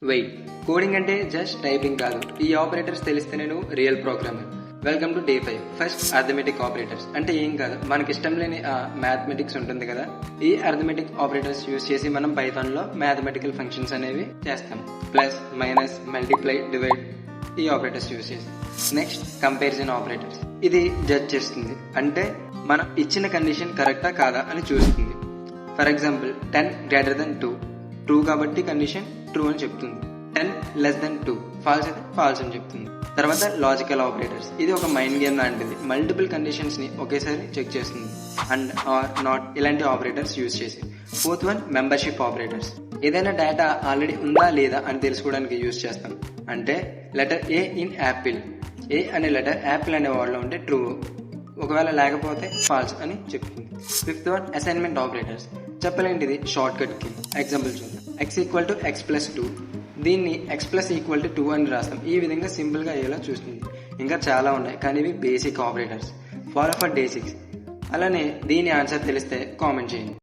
Wait coding అంటే just typing కాదు. ఈ ఆపరేటర్స్ తెలిస్తేనే నువ్వు real programmer. Welcome to day 5. First arithmetic operators అంటే ఏం కాదు, మనకి ఇష్టం లేని మ్యాథమెటిక్స్ ఉంటుంది కదా, ఈ అర్థమెటిక్ ఆపరేటర్స్ యూజ్ చేసి మనం పైథాన్ లో మ్యాథమెటికల్ ఫంక్షన్స్ అనేవి చేస్తాం. ప్లస్, మైనస్, మల్టిప్లై, డివైడ్ ఈ ఆపరేటర్స్ యూజ్ చేసి. Next comparison operators. ఇది జడ్జ్ చేస్తుంది, అంటే మనం ఇచ్చిన కండిషన్ కరెక్టా కాదా అని చూస్తుంది. For example 10 greater than 2 true కాబట్టి కండిషన్ ట్రూ అని చెప్తుంది. 10 లెస్ దెన్ 2 ఫాల్స్ అయితే ఫాల్స్ అని చెప్తుంది. తర్వాత లాజికల్ ఆపరేటర్స్. ఇది ఒక మైండ్ గేమ్ లాంటిది, మల్టిపుల్ కండిషన్స్ ని ఒకేసారి చెక్ చేస్తుంది. అండ్, ఆర్, నాట్ ఇలాంటి ఆపరేటర్స్ యూజ్ చేసి. Fourth one membership operators. ఏదైనా డేటా ఆల్రెడీ ఉందా లేదా అని తెలుసుకోవడానికి యూజ్ చేస్తాం. అంటే లెటర్ ఏ ఇన్ యాపిల్, ఏ అనే లెటర్ యాపిల్ అనే వర్డ్ లో ఉంటే ట్రూ, ఒకవేళ లేకపోతే ఫాల్స్ అని చెప్తుంది. Fifth one assignment operators. చెప్పలేంటిది షార్ట్ కట్ కి. ఎగ్జాంపుల్ చూద్దాం. x equal to x plus 2, దీన్ని x ప్లస్ ఈక్వల్ టు 2 అని రాస్తాం. ఈ విధంగా సింపుల్ గా అయ్యేలా చూస్తుంది. ఇంకా చాలా ఉన్నాయి, కానీ ఇవి basic operators. Follow for day 6. అలానే దీని ఆన్సర్ తెలిస్తే కామెంట్ చేయండి.